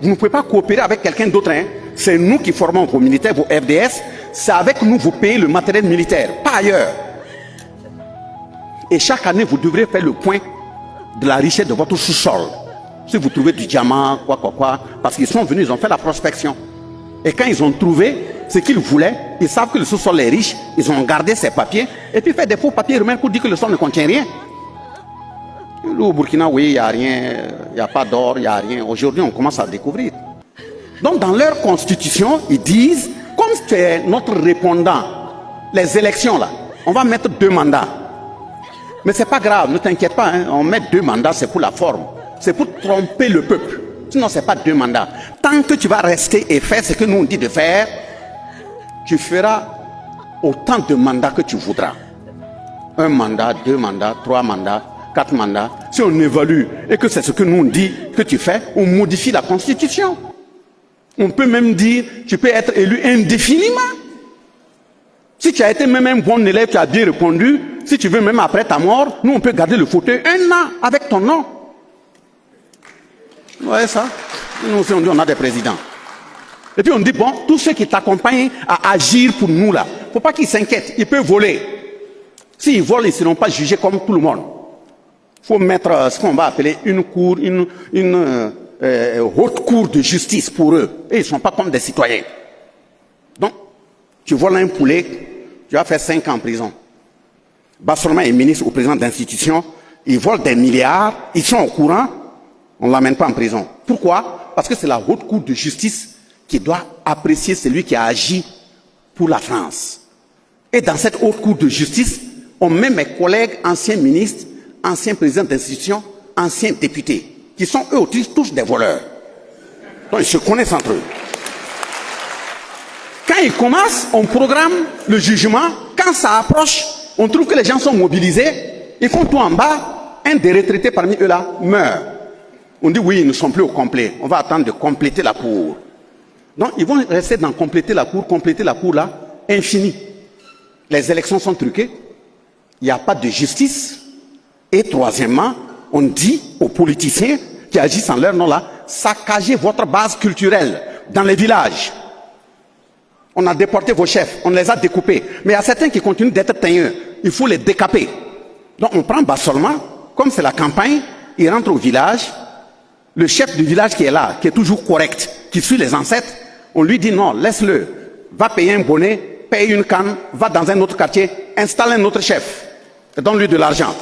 Vous ne pouvez pas coopérer avec quelqu'un d'autre. Hein. C'est nous qui formons vos militaires, vos FDS. C'est avec nous vous payez le matériel militaire, pas ailleurs. Et chaque année, vous devrez faire le point de la richesse de votre sous-sol. Si vous trouvez du diamant, quoi, parce qu'ils sont venus, ils ont fait la prospection. Et quand ils ont trouvé ce qu'ils voulaient, ils savent que le sous-sol est riche, ils ont gardé ces papiers, et puis fait des faux papiers remettre pour dire que le sol ne contient rien. Au Burkina, oui, il n'y a rien, il n'y a pas d'or, il n'y a rien. Aujourd'hui, on commence à découvrir. Donc, dans leur constitution, ils disent, comme c'est notre répondant, les élections là, on va mettre 2 mandats. Mais c'est pas grave, ne t'inquiète pas, hein, on met 2 mandats, c'est pour la forme. C'est pour tromper le peuple. Sinon, c'est pas 2 mandats. Tant que tu vas rester et faire ce que nous on dit de faire, tu feras autant de mandats que tu voudras. 1 mandat, 2 mandats, 3 mandats, 4 mandats. Si on évalue et que c'est ce que nous on dit que tu fais, on modifie la constitution. On peut même dire, tu peux être élu indéfiniment. Si tu as été même un bon élève, tu as bien répondu, si tu veux même après ta mort, nous on peut garder le fauteuil 1 an avec ton nom. Vous voyez ça? Nous aussi on dit on a des présidents. Et puis on dit bon, tous ceux qui t'accompagnent à agir pour nous là, il ne faut pas qu'ils s'inquiètent, ils peuvent voler. S'ils volent, ils ne seront pas jugés comme tout le monde. Il faut mettre ce qu'on va appeler une cour, une haute cour de justice pour eux. Et ils ne sont pas comme des citoyens. Donc, tu voles un poulet, tu vas faire 5 ans en prison. Bassorma est ministre ou président d'institution, ils volent des milliards, ils sont au courant, on ne l'amène pas en prison. Pourquoi? Parce que c'est la haute cour de justice qui doit apprécier celui qui a agi pour la France. Et dans cette haute cour de justice, on met mes collègues, anciens ministres, anciens présidents d'institutions, anciens députés, qui sont eux aussi tous des voleurs. Donc ils se connaissent entre eux. Quand ils commencent, on programme le jugement. Quand ça approche, on trouve que les gens sont mobilisés. Ils font tout en bas. Un des retraités parmi eux là meurt. On dit oui, ils ne sont plus au complet. On va attendre de compléter la cour. Donc ils vont rester dans compléter la cour là, infini. Les élections sont truquées. Il n'y a pas de justice. Et troisièmement, on dit aux politiciens qui agissent en leur nom là, saccagez votre base culturelle dans les villages. On a déporté vos chefs, on les a découpés. Mais il y a certains qui continuent d'être teigneux. Il faut les décaper. Donc on prend Bassorma, comme c'est la campagne, il rentre au village. Le chef du village qui est là, qui est toujours correct, qui suit les ancêtres, on lui dit non, laisse-le. Va payer un bonnet, paye une canne, va dans un autre quartier, installe un autre chef. Et donne-lui de l'argent.